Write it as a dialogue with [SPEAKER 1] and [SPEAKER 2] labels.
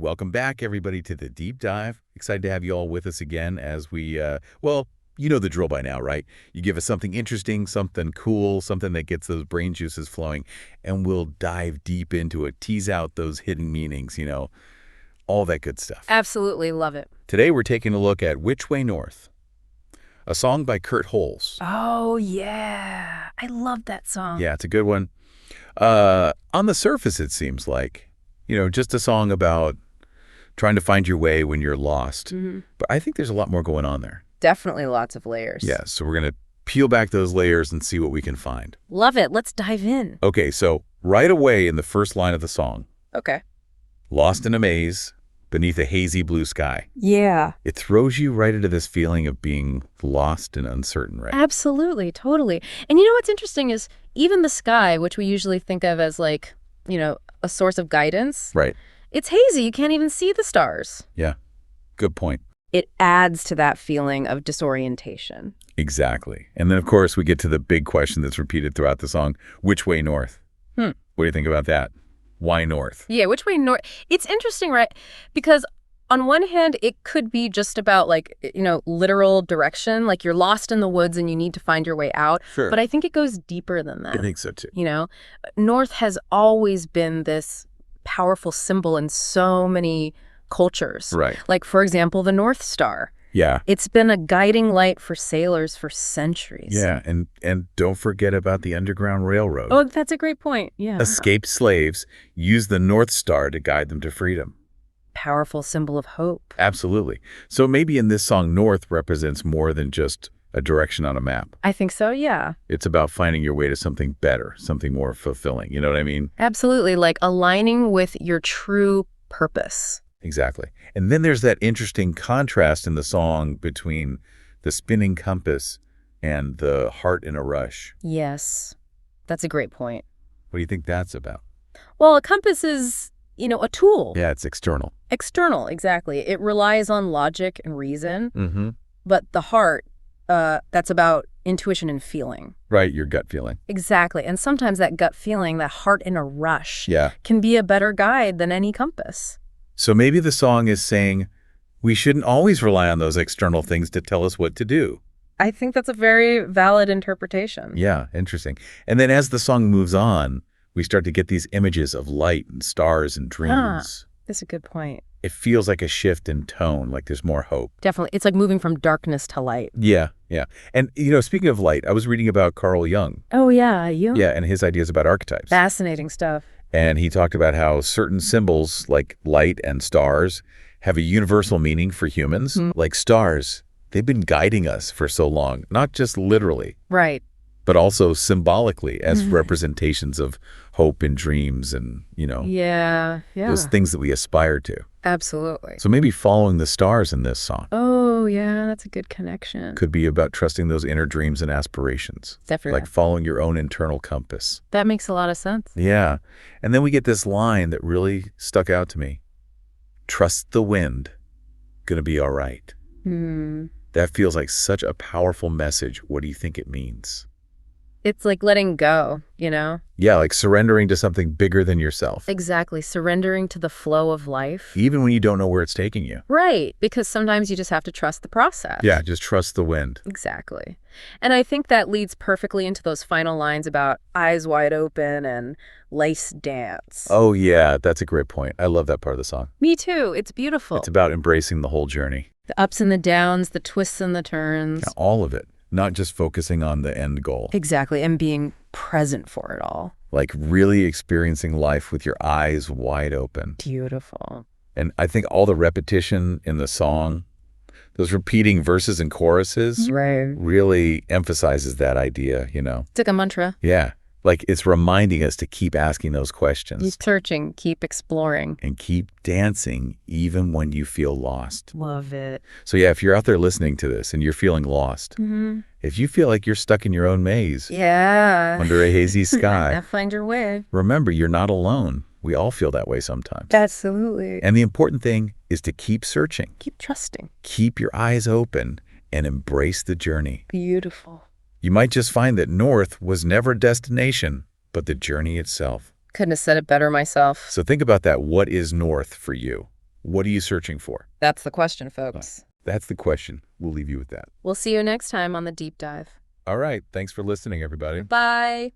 [SPEAKER 1] Welcome back, everybody, to the Deep Dive. Excited to have you all with us again as we, well, you know the drill by now, right? You give us something interesting, something cool, something that gets those brain juices flowing, and we'll dive deep into it, tease out those hidden meanings, all that good stuff.
[SPEAKER 2] Absolutely love it.
[SPEAKER 1] Today, we're taking a look at Which Way North, a song by Kurt Holz.
[SPEAKER 2] Oh, yeah. I love that song.
[SPEAKER 1] Yeah, it's a good one. On the surface, it seems like, just a song about trying to find your way when you're lost.
[SPEAKER 2] Mm-hmm.
[SPEAKER 1] But I think there's a lot more going on there.
[SPEAKER 2] Definitely lots of layers.
[SPEAKER 1] Yeah, so we're going to peel back those layers and see what we can find.
[SPEAKER 2] Love it. Let's dive in.
[SPEAKER 1] Okay, so right away in the first line of the song,
[SPEAKER 2] Okay.
[SPEAKER 1] lost in a maze beneath a hazy blue sky.
[SPEAKER 2] Yeah.
[SPEAKER 1] It throws you right into this feeling of being lost and uncertain, right?
[SPEAKER 2] Absolutely. Totally. And you know what's interesting is even the sky, which we usually think of as like, a source of guidance.
[SPEAKER 1] Right.
[SPEAKER 2] It's hazy. You can't even see the stars.
[SPEAKER 1] Yeah, good point.
[SPEAKER 2] It adds to that feeling of disorientation.
[SPEAKER 1] Exactly. And then, of course, we get to the big question that's repeated throughout the song, which way north? What do you think about that? Why north?
[SPEAKER 2] Yeah, which way north? It's interesting, right? Because on one hand, it could be just about literal direction, like you're lost in the woods and you need to find your way out.
[SPEAKER 1] Sure.
[SPEAKER 2] But I think it goes deeper than that.
[SPEAKER 1] I think so, too.
[SPEAKER 2] North has always been this powerful symbol in so many cultures.
[SPEAKER 1] Right.
[SPEAKER 2] Like, for example, the North Star.
[SPEAKER 1] Yeah.
[SPEAKER 2] It's been a guiding light for sailors for centuries.
[SPEAKER 1] Yeah, and don't forget about the Underground Railroad.
[SPEAKER 2] Oh, that's a great point. Yeah.
[SPEAKER 1] Escaped slaves used the North Star to guide them to freedom.
[SPEAKER 2] Powerful symbol of hope.
[SPEAKER 1] Absolutely. So maybe in this song, north represents more than just a direction on a map.
[SPEAKER 2] I think so, yeah.
[SPEAKER 1] It's about finding your way to something better, something more fulfilling. You know what I mean?
[SPEAKER 2] Absolutely, like aligning with your true purpose.
[SPEAKER 1] Exactly. And then there's that interesting contrast in the song between the spinning compass and the heart in a rush.
[SPEAKER 2] Yes, that's a great point.
[SPEAKER 1] What do you think that's about?
[SPEAKER 2] Well, a compass is, a tool.
[SPEAKER 1] Yeah, it's external.
[SPEAKER 2] External, exactly. It relies on logic and reason.
[SPEAKER 1] Mm-hmm.
[SPEAKER 2] But the heart, that's about intuition and feeling.
[SPEAKER 1] Right, your gut feeling.
[SPEAKER 2] Exactly. And sometimes that gut feeling, that heart in a rush,
[SPEAKER 1] Yeah.
[SPEAKER 2] can be a better guide than any compass.
[SPEAKER 1] So maybe the song is saying we shouldn't always rely on those external things to tell us what to do.
[SPEAKER 2] I think that's a very valid interpretation.
[SPEAKER 1] Yeah, interesting. And then as the song moves on, we start to get these images of light and stars and dreams.
[SPEAKER 2] That's a good point.
[SPEAKER 1] It feels like a shift in tone, like there's more hope.
[SPEAKER 2] Definitely. It's like moving from darkness to light.
[SPEAKER 1] Yeah, yeah. And, speaking of light, I was reading about Carl Jung.
[SPEAKER 2] Oh, yeah. You?
[SPEAKER 1] Yeah, and his ideas about archetypes.
[SPEAKER 2] Fascinating stuff.
[SPEAKER 1] And he talked about how certain symbols, like light and stars, have a universal meaning for humans. Like stars, they've been guiding us for so long, not just literally.
[SPEAKER 2] Right.
[SPEAKER 1] But also symbolically as representations of hope and dreams and,
[SPEAKER 2] Yeah.
[SPEAKER 1] those things that we aspire to.
[SPEAKER 2] Absolutely.
[SPEAKER 1] So maybe following the stars in this song
[SPEAKER 2] Oh, yeah. That's a good connection.
[SPEAKER 1] could be about trusting those inner dreams and aspirations.
[SPEAKER 2] Definitely.
[SPEAKER 1] Like following your own internal compass.
[SPEAKER 2] That makes a lot of sense.
[SPEAKER 1] Yeah. And then we get this line that really stuck out to me. Trust the wind. Gonna be all right. That feels like such a powerful message. What do you think it means?
[SPEAKER 2] It's like letting go,
[SPEAKER 1] Yeah, like surrendering to something bigger than yourself.
[SPEAKER 2] Exactly. Surrendering to the flow of life.
[SPEAKER 1] Even when you don't know where it's taking you.
[SPEAKER 2] Right. Because sometimes you just have to trust the process.
[SPEAKER 1] Yeah, just trust the wind.
[SPEAKER 2] Exactly. And I think that leads perfectly into those final lines about eyes wide open and lace dance.
[SPEAKER 1] Oh, yeah, that's a great point. I love that part of the song.
[SPEAKER 2] Me too. It's beautiful.
[SPEAKER 1] It's about embracing the whole journey.
[SPEAKER 2] The ups and the downs, the twists and the turns.
[SPEAKER 1] Yeah, all of it. Not just focusing on the end goal.
[SPEAKER 2] Exactly. And being present for it all.
[SPEAKER 1] Like really experiencing life with your eyes wide open.
[SPEAKER 2] Beautiful.
[SPEAKER 1] And I think all the repetition in the song, those repeating verses and choruses,
[SPEAKER 2] Right.
[SPEAKER 1] really emphasizes that idea,
[SPEAKER 2] It's like a mantra.
[SPEAKER 1] Yeah. Like it's reminding us to keep asking those questions.
[SPEAKER 2] Keep searching, keep exploring.
[SPEAKER 1] And keep dancing even when you feel lost.
[SPEAKER 2] Love it.
[SPEAKER 1] So yeah, if you're out there listening to this and you're feeling lost, if you feel like you're stuck in your own maze
[SPEAKER 2] Yeah.
[SPEAKER 1] under a hazy sky,
[SPEAKER 2] Now find your way.
[SPEAKER 1] remember you're not alone. We all feel that way sometimes.
[SPEAKER 2] Absolutely.
[SPEAKER 1] And the important thing is to keep searching.
[SPEAKER 2] Keep trusting.
[SPEAKER 1] Keep your eyes open and embrace the journey.
[SPEAKER 2] Beautiful.
[SPEAKER 1] You might just find that north was never a destination, but the journey itself.
[SPEAKER 2] Couldn't have said it better myself.
[SPEAKER 1] So think about that. What is north for you? What are you searching for?
[SPEAKER 2] That's the question, folks.
[SPEAKER 1] That's the question. We'll leave you with that.
[SPEAKER 2] We'll see you next time on the deep dive.
[SPEAKER 1] All right. Thanks for listening, everybody.
[SPEAKER 2] Bye.